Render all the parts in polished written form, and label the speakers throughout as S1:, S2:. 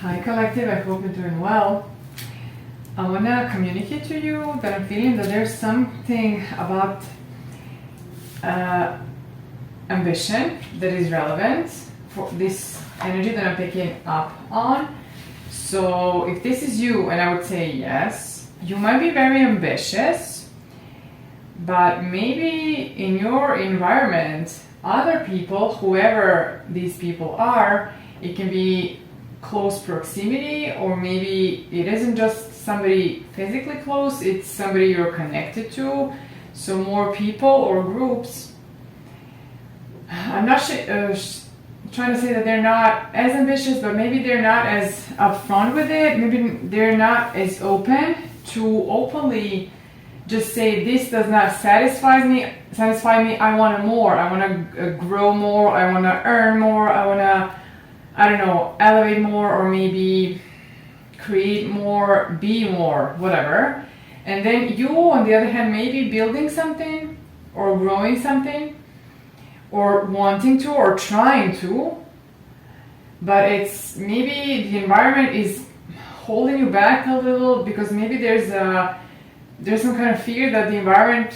S1: Hi Collective, I hope you're doing well. I want to communicate to you that I'm feeling that there's something about ambition that is relevant for this energy that I'm picking up on. So if this is you, and I would say yes, you might be very ambitious, but maybe in your environment, other people, whoever these people are, it can be close proximity, or maybe it isn't just somebody physically close, it's somebody you're connected to. So more people or groups. I'm not trying to say that they're not as ambitious, but maybe they're not as upfront with it. Maybe they're not as open to openly just say, this does not satisfy me, I want more, I want to grow more, I want to earn more, I want to, I don't know, elevate more, or maybe create more, be more, whatever. And then you, on the other hand, maybe building something or growing something or wanting to or trying to, but it's maybe the environment is holding you back a little, because maybe there's some kind of fear that the environment,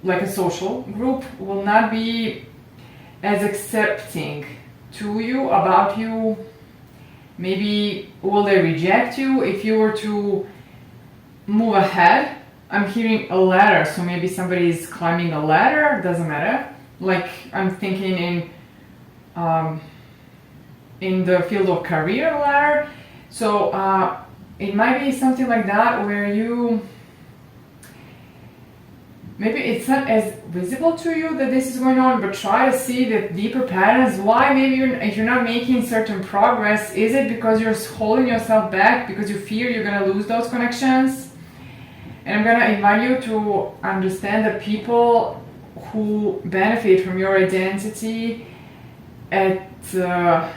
S1: like a social group, will not be as accepting to you, about you. Maybe will they reject you if you were to move ahead? I'm hearing a ladder, so maybe somebody is climbing a ladder, doesn't matter. Like I'm thinking in the field of career ladder. So it might be something like that, where you, maybe it's not as visible to you that this is going on, but try to see the deeper patterns. Why maybe if you're not making certain progress, is it because you're holding yourself back because you fear you're going to lose those connections? And I'm going to invite you to understand that people who benefit from your identity at the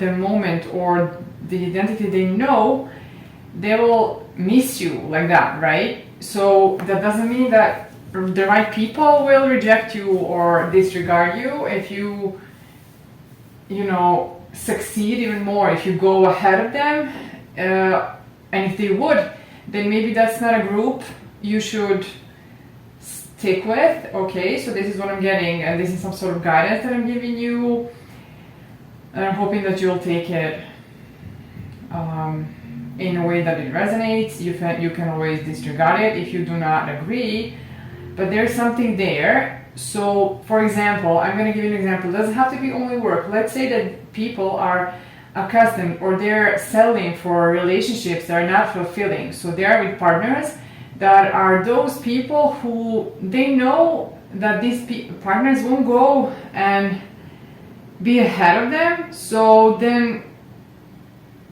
S1: moment, or the identity they know, they will miss you like that, right? So that doesn't mean that the right people will reject you or disregard you if you succeed even more, if you go ahead of them. And if they would, then maybe that's not a group you should stick with. Okay, so this is what I'm getting, and this is some sort of guidance that I'm giving you, and I'm hoping that you'll take it in a way that it resonates. You can always disregard it if you do not agree, but there's something there. So for example, I'm going to give you an example. It doesn't have to be only work. Let's say that people are accustomed, or they're settling for relationships that are not fulfilling. So they're with partners that are those people who they know that these partners won't go and be ahead of them. So then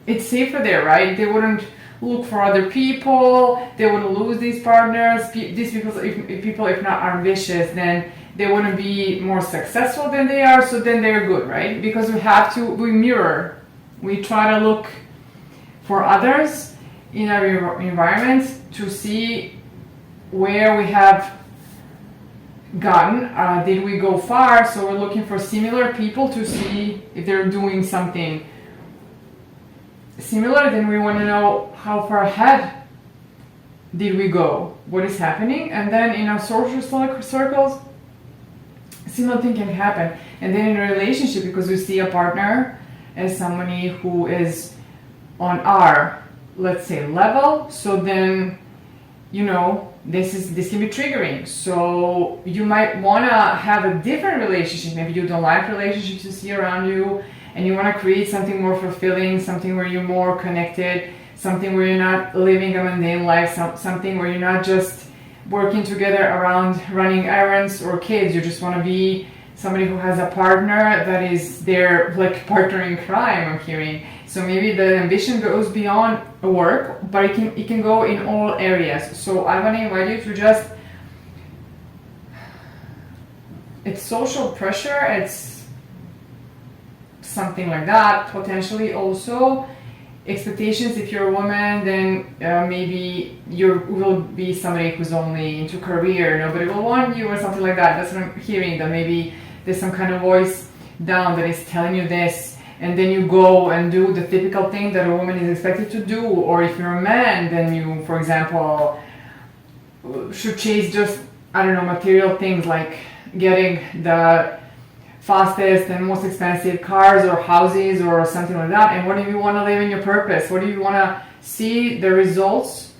S1: it's safer there, right? They wouldn't look for other people, they wouldn't lose these partners. These people, if not ambitious, then they wouldn't be more successful than they are, so then they're good, right? Because we mirror, we try to look for others in our environment to see where we have gotten, did we go far? So we're looking for similar people to see if they're doing something similar. Then we want to know how far ahead did we go, what is happening. And then in our social circles, similar thing can happen. And then in a relationship, because we see a partner as somebody who is on our, let's say, level, so then this can be triggering. So you might want to have a different relationship. Maybe you don't like relationships you see around you, and you want to create something more fulfilling, something where you're more connected, something where you're not living a mundane life, something where you're not just working together around running errands or kids. You just want to be somebody who has a partner that is their partner in crime, I'm hearing. So maybe the ambition goes beyond work, but it can go in all areas. So I want to invite you to just, it's social pressure, it's something like that. Potentially also expectations. If you're a woman, then maybe you will be somebody who's only into career, nobody will want you, or something like that. That's what I'm hearing, that maybe there's some kind of voice down that is telling you this. and then you go and do the typical thing that a woman is expected to do. Or if you're a man, then you, for example, should chase just, I don't know, material things like getting the fastest and most expensive cars or houses or something like that. And what if you want to live in your purpose? What if you want to see the results?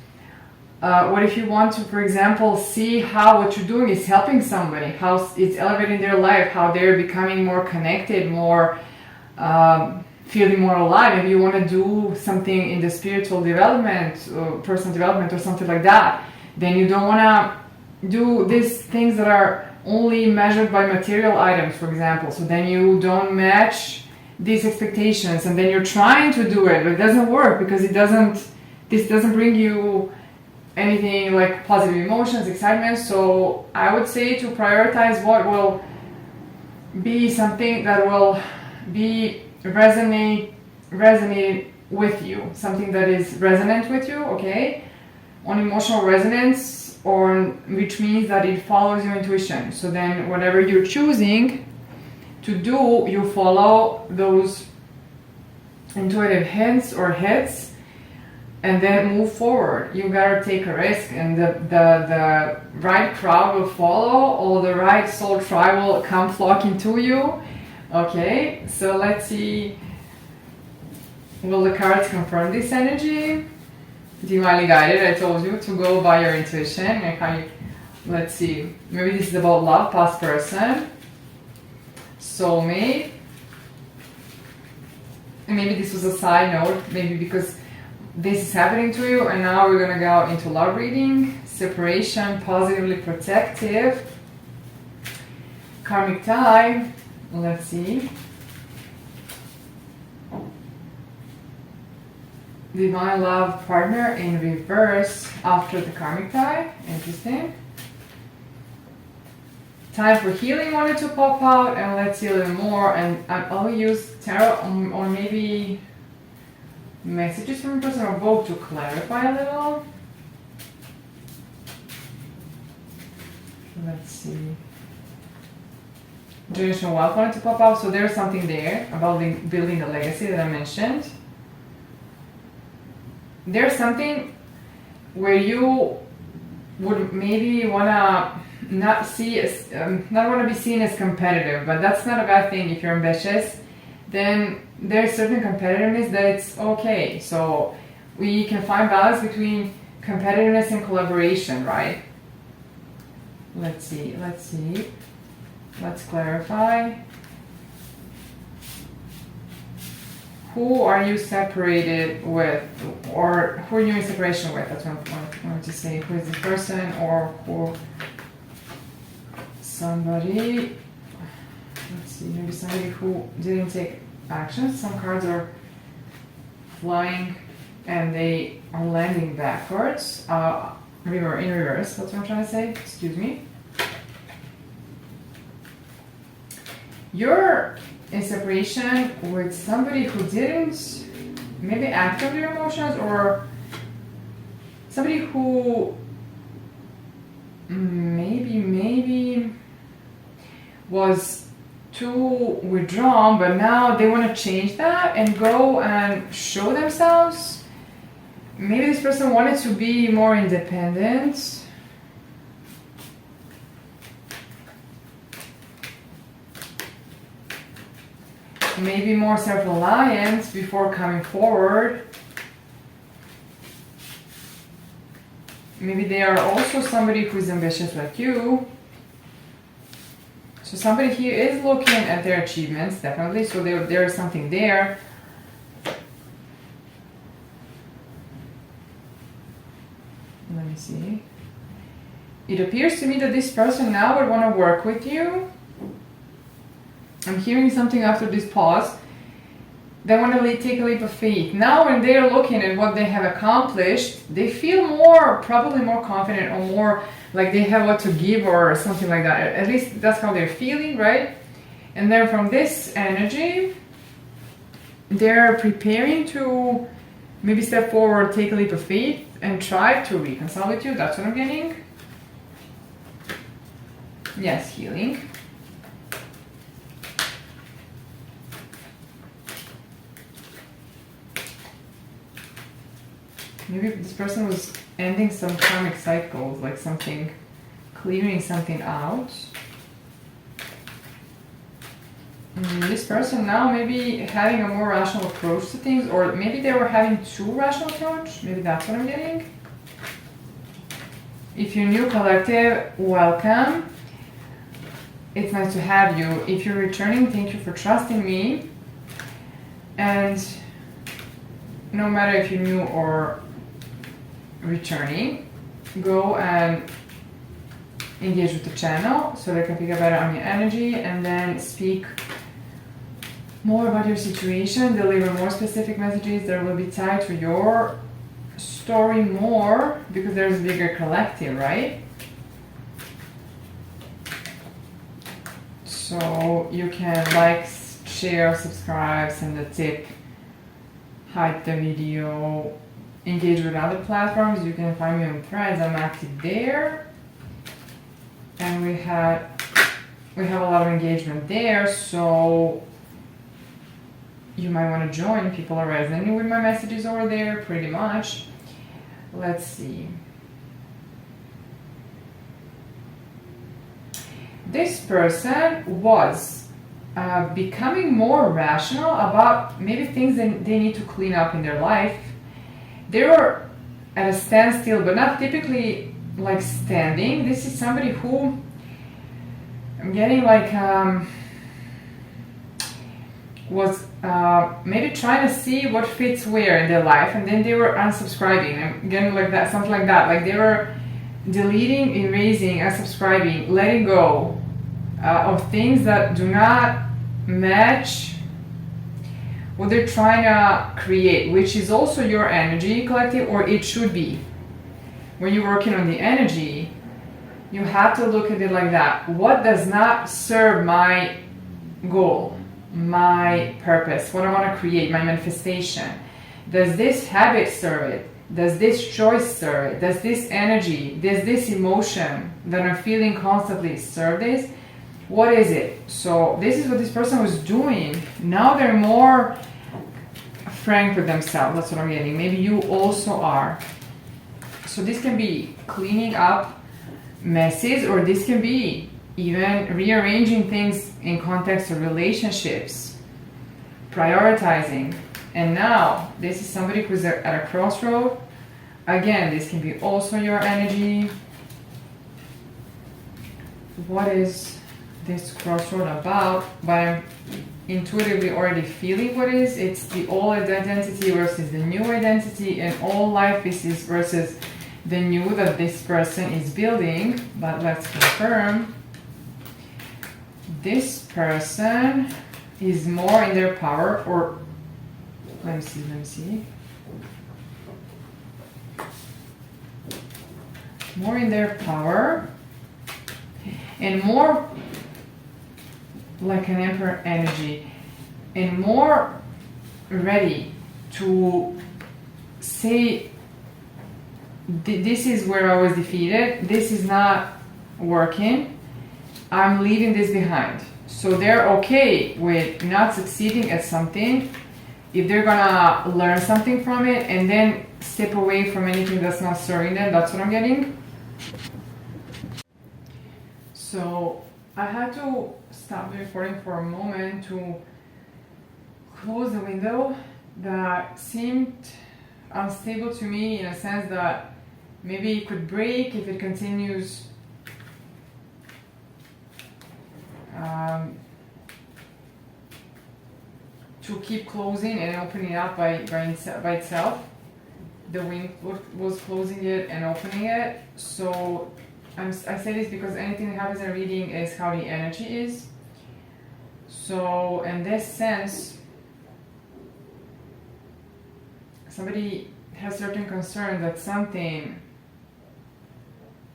S1: What if you want to, for example, see how what you're doing is helping somebody, how it's elevating their life, how they're becoming more connected, more feeling more alive? Maybe you want to do something in the spiritual development, or personal development, or something like that. Then you don't want to do these things that are only measured by material items, for example. So then you don't match these expectations, and then you're trying to do it, but it doesn't work because this doesn't bring you anything like positive emotions, excitement. So I would say to prioritize what will be something that will be resonate with you, something that is resonant with you, okay? On emotional resonance, or which means that it follows your intuition. So then whatever you're choosing to do, you follow those intuitive hints or hits, and then move forward. You gotta take a risk, and the right crowd will follow, or the right soul tribe will come flocking to you. Okay, so let's see, will the cards confirm this energy? Divinely guided, I told you to go by your intuition. And how you, let's see, maybe this is about love, past person, soulmate. And maybe this was a side note, maybe because this is happening to you, and now we're gonna go into love reading, separation, positively protective, karmic tie. Let's see. Divine love partner in reverse after the karmic tie. Interesting. Time for healing wanted to pop out, and let's see a little more. And I'll use tarot or maybe messages from a person or both to clarify a little. Let's see. Generational wealth wanted to pop out, so there's something there about building a legacy that I mentioned. There's something where you would maybe wanna not want to be seen as competitive, but that's not a bad thing. If you're ambitious, then there's certain competitiveness that it's okay. So we can find balance between competitiveness and collaboration, right? Let's see. Let's clarify. Who are you separated with, or who are you in separation with? That's what I wanted to say. Who is this person, or who? Somebody. Let's see. Maybe somebody who didn't take action. Some cards are flying and they are landing backwards. In reverse. That's what I'm trying to say. Excuse me. You're in separation with somebody who didn't maybe act on their emotions, or somebody who maybe was too withdrawn, but now they want to change that and go and show themselves. Maybe this person wanted to be more independent. Maybe more self-reliant before coming forward. Maybe they are also somebody who's ambitious like you. So somebody here is looking at their achievements, definitely. So there is something there. Let me see. It appears to me that this person now would want to work with you. I'm hearing something after this pause. They want to take a leap of faith. Now when they're looking at what they have accomplished, they feel probably more confident, or more like they have what to give or something like that. At least that's how they're feeling, right? And then from this energy, they're preparing to maybe step forward, take a leap of faith, and try to reconcile with you. That's what I'm getting. Yes, healing. Maybe this person was ending some karmic cycles, like something, clearing something out. This person now maybe having a more rational approach to things, or maybe they were having too rational approach. Maybe that's what I'm getting. If you're new, collective, welcome. It's nice to have you. If you're returning, thank you for trusting me. And no matter if you're new or returning, go and engage with the channel so they can pick up better on your energy, and then speak more about your situation, deliver more specific messages that will be tied to your story more, because there's a bigger collective, right? So you can like, share, subscribe, send a tip, hide the video, engage with other platforms. You can find me on Threads, I'm active there. And we have a lot of engagement there, so you might want to join. People are resonating with my messages over there pretty much. Let's see. This person was becoming more rational about maybe things that they need to clean up in their life. They were at a standstill, but not typically like standing. This is somebody who I'm getting like was maybe trying to see what fits where in their life, and then they were unsubscribing. I'm getting like that, something like that. Like they were deleting, erasing, unsubscribing, letting go of things that do not match what they're trying to create, which is also your energy, collective, or it should be. When you're working on the energy, you have to look at it like that. What does not serve my goal, my purpose, what I want to create, my manifestation? Does this habit serve it? Does this choice serve it? Does this energy, does this emotion that I'm feeling constantly serve this? What is it? So this is what this person was doing. Now they're more frank with themselves. That's what I'm getting. Maybe you also are. So this can be cleaning up messes, or this can be even rearranging things in context of relationships, prioritizing. And now this is somebody who's at a crossroad. Again, this can be also your energy. What is this crossroad about? But I'm intuitively already feeling what it is. It's the old identity versus the new identity, and all life is versus the new that this person is building. But let's confirm. This person is more in their power, or let me see. More in their power and more like an emperor energy, and more ready to say, this is where I was defeated, this is not working, I'm leaving this behind. So they're okay with not succeeding at something if they're gonna learn something from it and then step away from anything that's not serving them. That's what I'm getting. So I had to stop the recording for a moment to close the window that seemed unstable to me, in a sense that maybe it could break if it continues to keep closing and opening up by itself. The wind was closing it and opening it. So I say this because anything that happens in reading is how the energy is. So in this sense, somebody has certain concern that something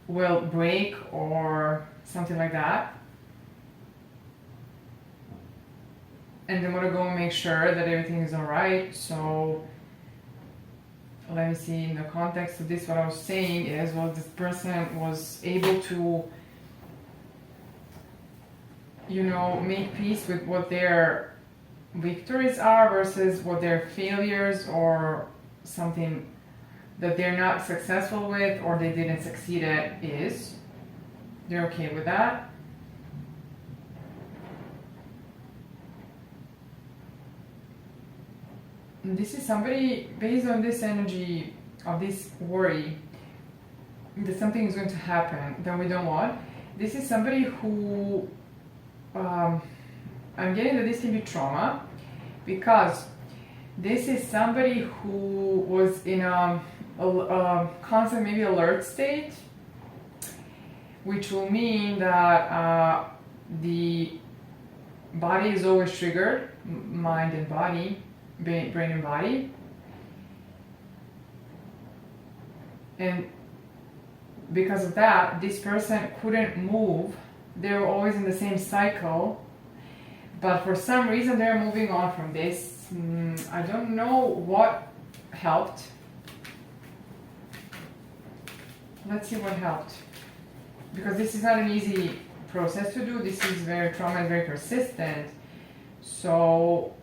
S1: will break or something like that. And they want to go and make sure that everything is alright. So let me see, in the context of this, what I was saying is, well, this person was able to, make peace with what their victories are versus what their failures or something that they're not successful with or they didn't succeed at is. They're okay with that. And this is somebody, based on this energy of this worry that something is going to happen that we don't want. This is somebody who, I'm getting that this can be trauma, because this is somebody who was in a constant maybe alert state, which will mean that the body is always triggered, mind and body, brain and body, and because of that, this person couldn't move. They were always in the same cycle, but for some reason they're moving on from this. I don't know what helped. Let's see what helped, because this is not an easy process to do. This is very trauma and very persistent. So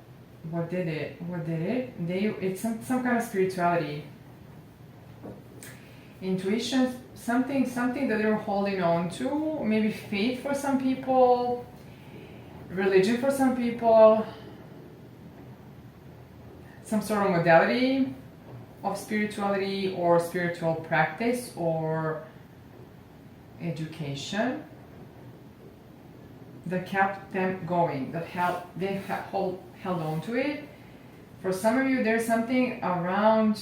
S1: what did it? It's some kind of spirituality, intuition, something that they were holding on to. Maybe faith for some people, religion for some people, some sort of modality of spirituality or spiritual practice or education that kept them going, that held on to it. For some of you, there's something around,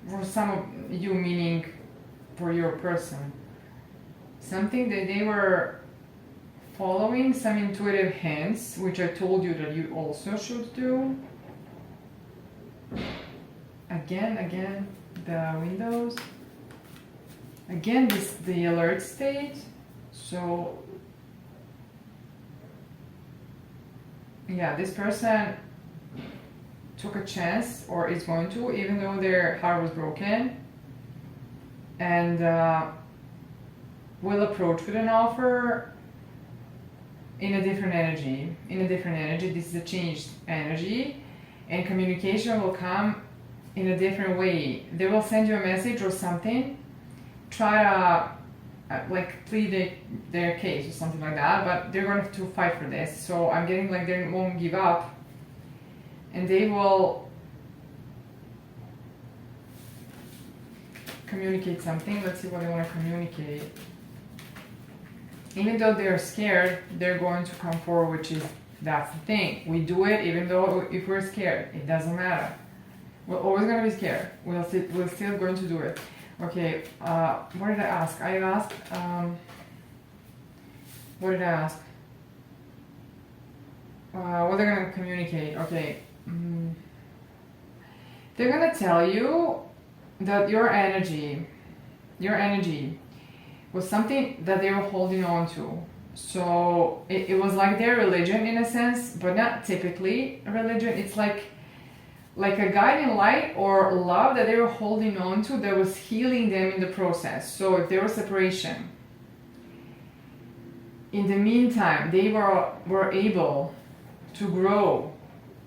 S1: for some of you, meaning for your person, something that they were following, some intuitive hints, which I told you that you also should do. Again, the windows. Again, the alert state. So, yeah, this person took a chance, or is going to, even though their heart was broken, and will approach with an offer in a different energy. This is a changed energy, and communication will come in a different way. They will send you a message or something, try to like plead their case or something like that, but they're going to fight for this. So I'm getting like they won't give up, and they will communicate something. Let's see what they want to communicate. Even though they're scared, they're going to come forward, which is, that's the thing. We do it even though if we're scared, it doesn't matter. We're always going to be scared. We're still going to do it. Okay, what did I ask? I asked, what did I ask? What they're going to communicate. Okay. They're going to tell you that your energy was something that they were holding on to. So it was like their religion in a sense, but not typically a religion. It's like a guiding light or love that they were holding on to that was healing them in the process. So if there was separation, in the meantime, they were able to grow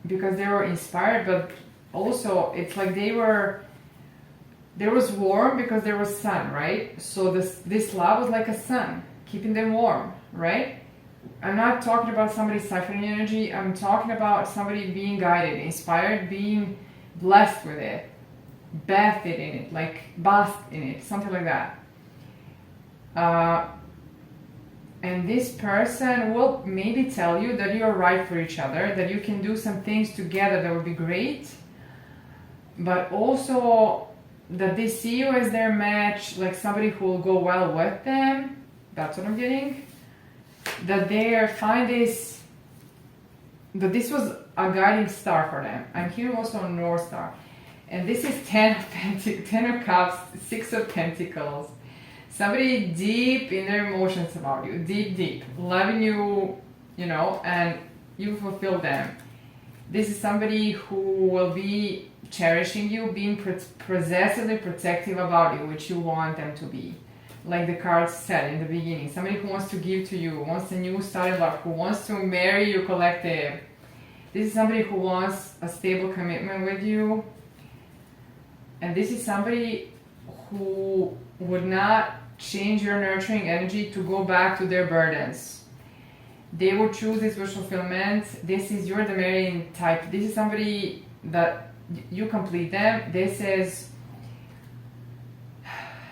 S1: because they were inspired, but also it's like there was warm because there was sun, right? So this love was like a sun, keeping them warm, right? I'm not talking about somebody suffering energy. I'm talking about somebody being guided, inspired, being blessed with it, bathed in it, like basked in it, something like that. And this person will maybe tell you that you're right for each other, that you can do some things together that would be great, but also that they see you as their match, like somebody who will go well with them. That's what I'm getting. That they find this, that this was a guiding star for them. I'm hearing also a North Star. And this is 10 of Cups, 6 of Pentacles. Somebody deep in their emotions about you, deep, loving you, and you fulfill them. This is somebody who will be cherishing you, being possessively protective about you, which you want them to be. Like the cards said in the beginning, somebody who wants to give to you, wants a new start in life, who wants to marry you collective. This is somebody who wants a stable commitment with you. and this is somebody who would not change your nurturing energy to go back to their burdens. They would choose this wish fulfillment. This is, you're the marrying type. This is somebody that you complete them. This is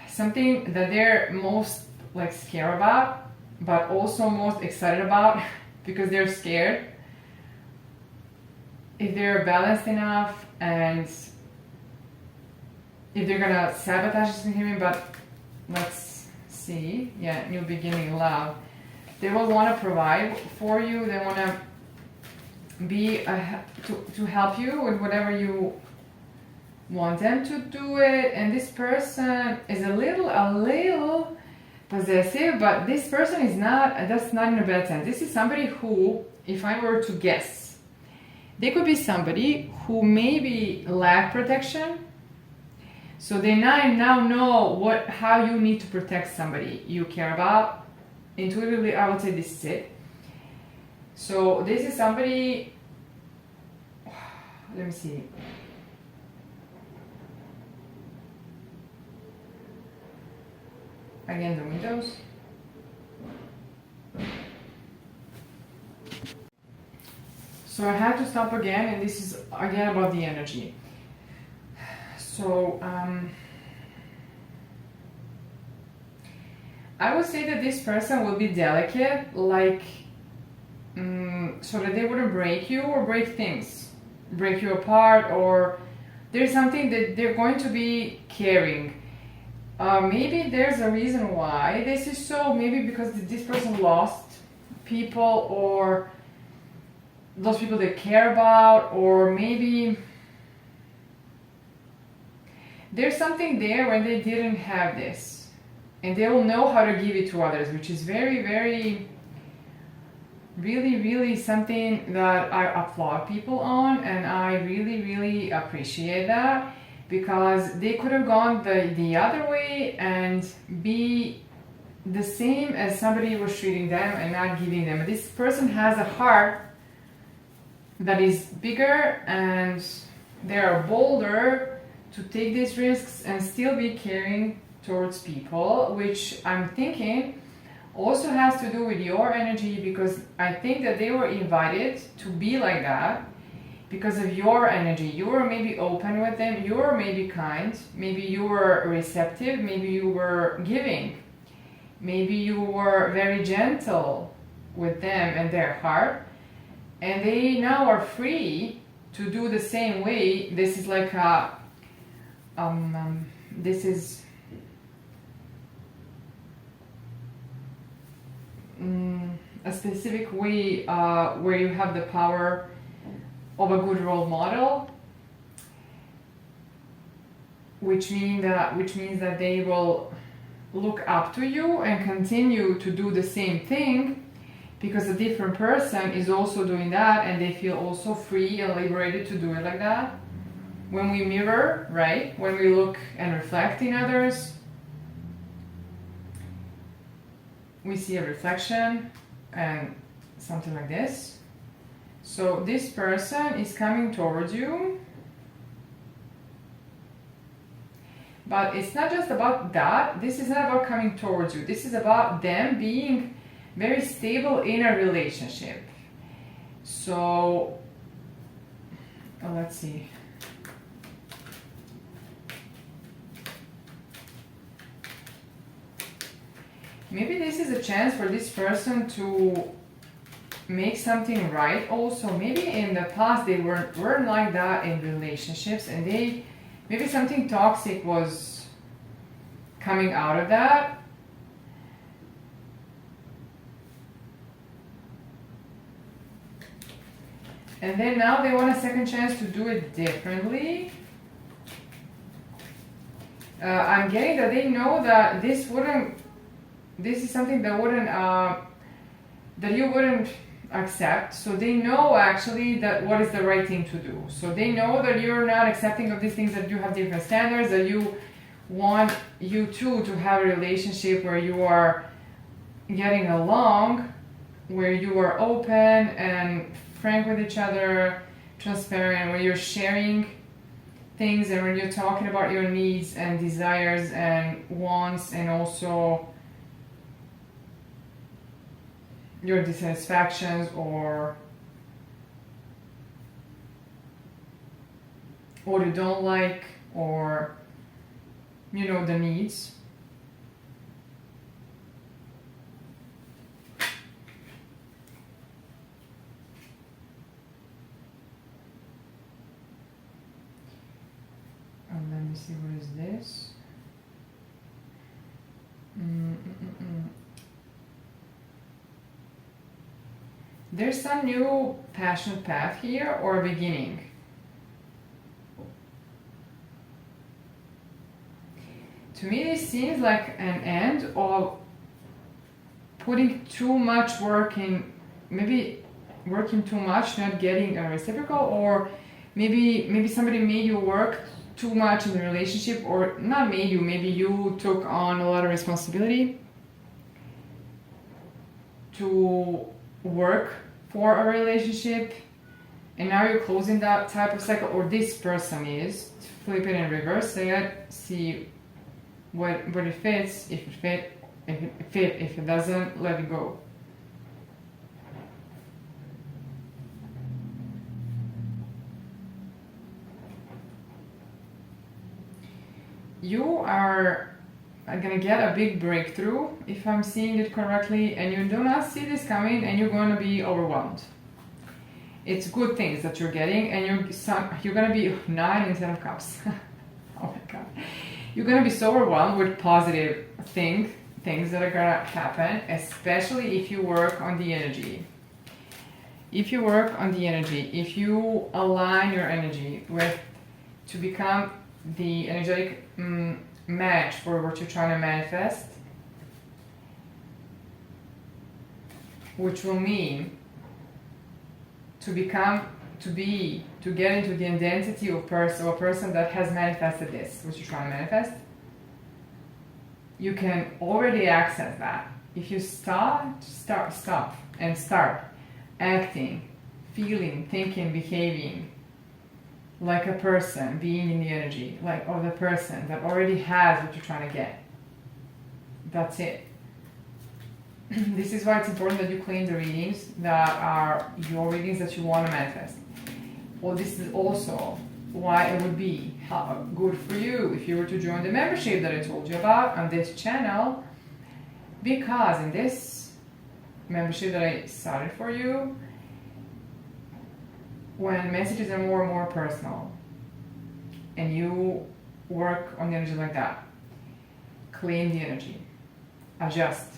S1: something that they're most like scared about, but also most excited about because they're scared. If they're balanced enough and if they're gonna sabotage this behavior, but let's see, yeah, new beginning, love. They will want to provide for you. They want to be to help you with whatever you want them to do it. And this person is a little possessive, but this person is not, that's not in a bad sense. This is somebody who, if I were to guess, they could be somebody who maybe lack protection. So they now know how you need to protect somebody you care about. Intuitively, I would say this is it. So this is somebody, let me see. Again, the windows. So I had to stop again, and this is again about the energy. So I would say that this person will be delicate, like so that they wouldn't break you or break things, break you apart, or there's something that they're going to be caring. Maybe there's a reason why this is so. Maybe because this person lost people, or those people they care about, or maybe there's something there when they didn't have this, and they will know how to give it to others, which is very, very, really something that I applaud people on, and I really appreciate that, because they could have gone the other way and be the same as somebody was treating them and not giving them. This person has a heart that is bigger, and they are bolder to take these risks and still be caring towards people, which I'm thinking also has to do with your energy, because I think that they were invited to be like that because of your energy. You were maybe open with them, you were maybe kind, maybe you were receptive, maybe you were giving, maybe you were very gentle with them and their heart, and they now are free to do the same way. This is like a this is a specific way where you have the power of a good role model, which means that they will look up to you and continue to do the same thing, because a different person is also doing that, and they feel also free and liberated to do it like that. When we mirror, right, when we look and reflect in others, we see a reflection and something like this. So this person is coming towards you, but it's not just about that. This is not about coming towards you. This is about them being very stable in a relationship. So let's see. Maybe this is a chance for this person to make something right also. Maybe in the past they weren't like that in relationships, and maybe something toxic was coming out of that. And then now they want a second chance to do it differently. I'm getting that they know that this is something that you wouldn't accept. So they know actually that what is the right thing to do. So they know that you're not accepting of these things, that you have different standards, that you want you two to have a relationship where you are getting along, where you are open and frank with each other, transparent, where you're sharing things, and when you're talking about your needs and desires and wants, and also your dissatisfactions or what you don't like, or you know, the needs. And let me see, what is this? There's some new passionate path here, or a beginning. To me, this seems like an end of putting too much work in, maybe working too much, not getting a reciprocal, or maybe somebody made you work too much in the relationship, or not made you, maybe you took on a lot of responsibility to work for a relationship, and now you're closing that type of cycle, or this person is. Flip it in reverse, say it, see what it fits, if it doesn't, let it go. You are gonna get a big breakthrough, if I'm seeing it correctly, and you do not see this coming, and you're gonna be overwhelmed. It's good things that you're getting, and you're gonna be 9 in 10 of cups. Oh my god. You're gonna be so overwhelmed with positive things that are gonna happen, especially if you work on the energy. If you work on the energy, if you align your energy with to become the energetic match for what you're trying to manifest, which will mean to get into the identity of a person that has manifested this, what you're trying to manifest. You can already access that if you stop and start acting, feeling, thinking, behaving like a person, being in the energy of the person that already has what you're trying to get. That's it. This is why it's important that you claim the readings that are your readings that you want to manifest. Well, this is also why it would be good for you if you were to join the membership that I told you about on this channel, because in this membership that I started for you, when messages are more and more personal and you work on the energy like that, claim the energy, adjust,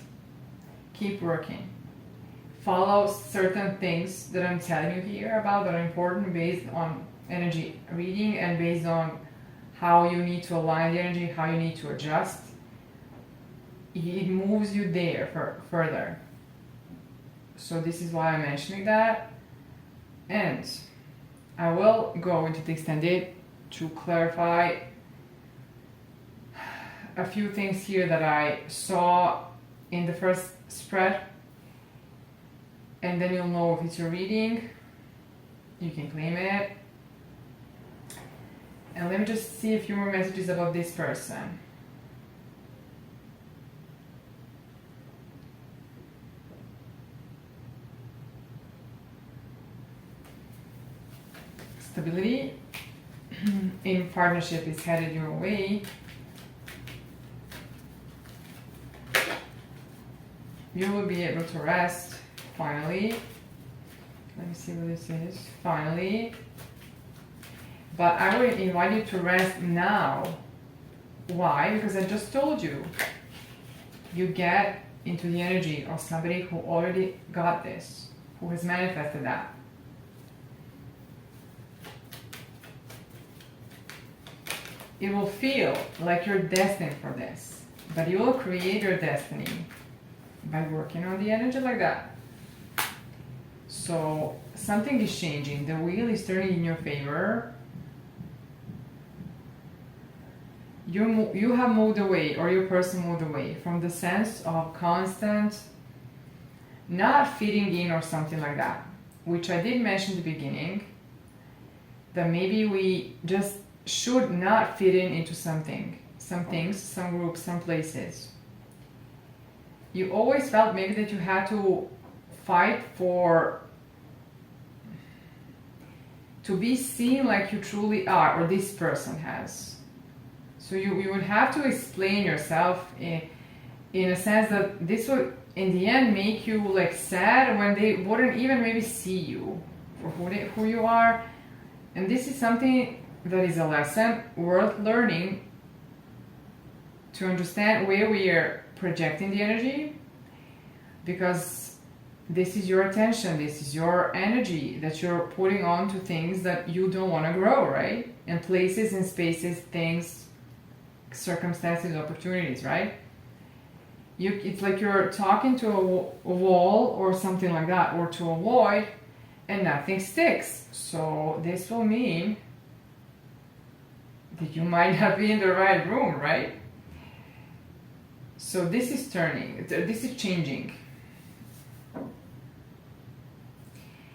S1: keep working, follow certain things that I'm telling you here about that are important based on energy reading and based on how you need to align the energy, how you need to adjust. It moves you there further. So this is why I'm mentioning that. And I will go into the extended to clarify a few things here that I saw in the first spread, and then you'll know if it's your reading. You can claim it. And let me just see a few more messages about this person. Stability in partnership is headed your way. You will be able to rest, finally. Let me see what this is. Finally. But I would invite you to rest now. Why? Because I just told you. You get into the energy of somebody who already got this, who has manifested that. It will feel like you're destined for this, but you will create your destiny by working on the energy like that. So something is changing. The wheel is turning in your favor. You have moved away, or your person moved away from the sense of constant not fitting in or something like that, which I did mention in the beginning, that maybe we just should not fit in into something, some things, some groups, some places. You always felt maybe that you had to fight to be seen like you truly are, or this person has. So you would have to explain yourself in a sense that this would in the end make you like sad when they wouldn't even maybe see you for who you are. And this is something that is a lesson worth learning, to understand where we are projecting the energy, because this is your attention, this is your energy that you're putting on to things that you don't want to grow, right? And places and spaces, things, circumstances, opportunities, right? It's like you're talking to a wall or something like that, or to a void, and nothing sticks. So this will mean that you might not be in the right room, right? So this is turning, this is changing.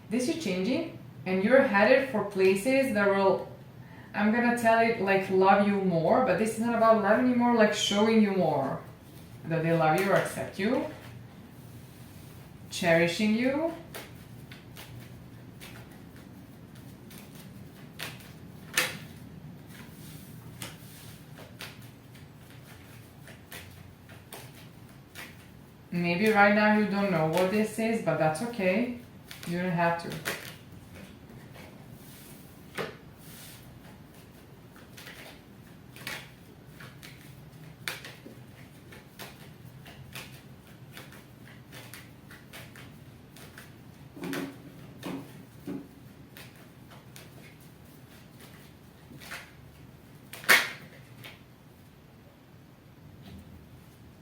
S1: This is changing, and you're headed for places that will, I'm gonna tell it like love you more, but this is not about loving you more, like showing you more that they love you or accept you, cherishing you. Maybe right now you don't know what this is, but that's okay. You don't have to.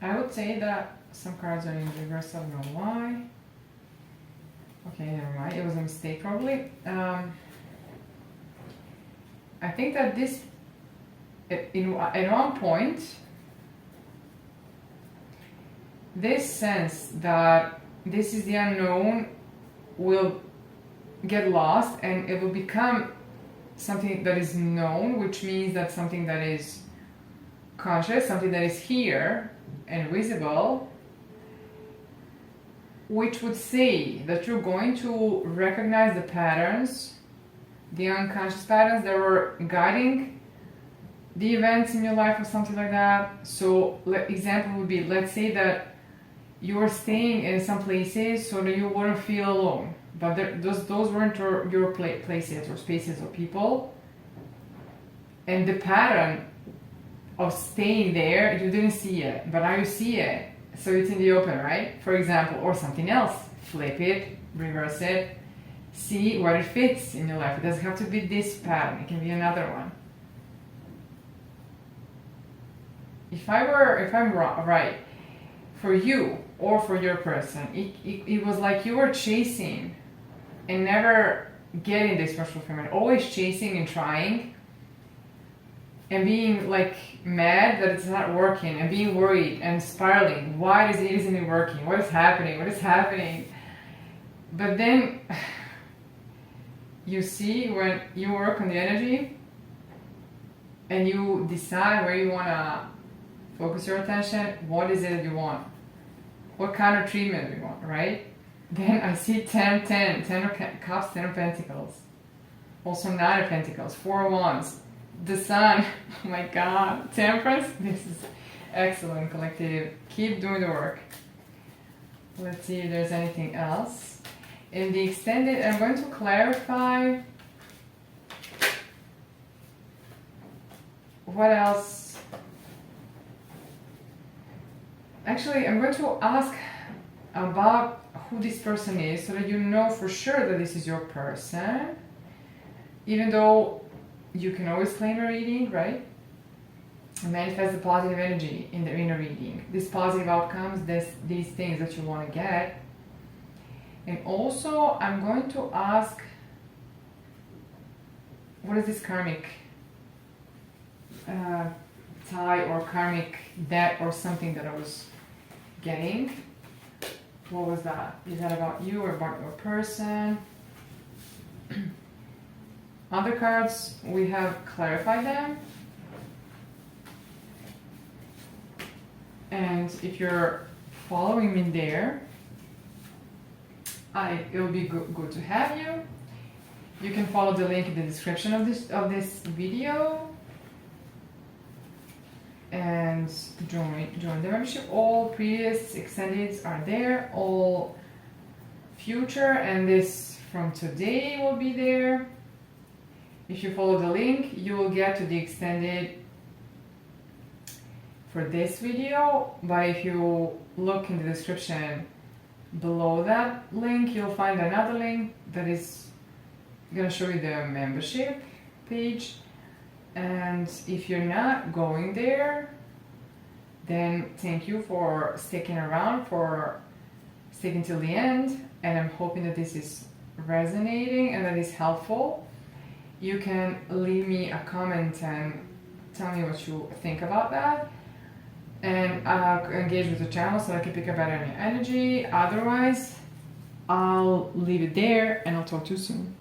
S1: I would say that some cards are in reverse, I don't know why. Okay, never mind. It was a mistake probably. I think that this, at one point, this sense that this is the unknown will get lost, and it will become something that is known, which means that something that is conscious, something that is here and visible, which would say that you're going to recognize the patterns, the unconscious patterns that were guiding the events in your life or something like that. So example would be, let's say that you were staying in some places so that you wouldn't feel alone, but those weren't your places or spaces or people, and the pattern of staying there, you didn't see it, but now you see it. So it's in the open, right? For example, or something else. Flip it, reverse it, see where it fits in your life. It doesn't have to be this pattern, it can be another one. If I'm right, for you or for your person, it was like you were chasing and never getting this much fulfillment, always chasing and trying, and being like mad that it's not working, and being worried and spiraling. Why isn't it working? What is happening? What is happening? But then you see, when you work on the energy and you decide where you want to focus your attention, what is it you want? What kind of treatment do you want, right? Then I see 10 of Cups, 10 of Pentacles. Also 9 of Pentacles, 4 of Wands. The Sun, oh my God, Temperance, this is excellent, collective. Keep doing the work. Let's see if there's anything else. In the extended, I'm going to clarify what else. Actually, I'm going to ask about who this person is so that you know for sure that this is your person, even though you can always claim a reading, right? And manifest the positive energy in the inner reading. These positive outcomes, these things that you want to get. And also, I'm going to ask, what is this karmic tie or karmic debt or something that I was getting? What was that? Is that about you or about your person? other cards, we have clarified them. And if you're following me there, it will be good to have you. You can follow the link in the description of this video and join the membership. All previous extendeds are there, all future and this from today will be there. If you follow the link, you will get to the extended for this video, but if you look in the description below that link, you'll find another link that is going to show you the membership page. And if you're not going there, then thank you for sticking around, for sticking till the end, and I'm hoping that this is resonating and that is helpful. You can leave me a comment and tell me what you think about that, and engage with the channel so I can pick up better on your energy. Otherwise, I'll leave it there and I'll talk to you soon.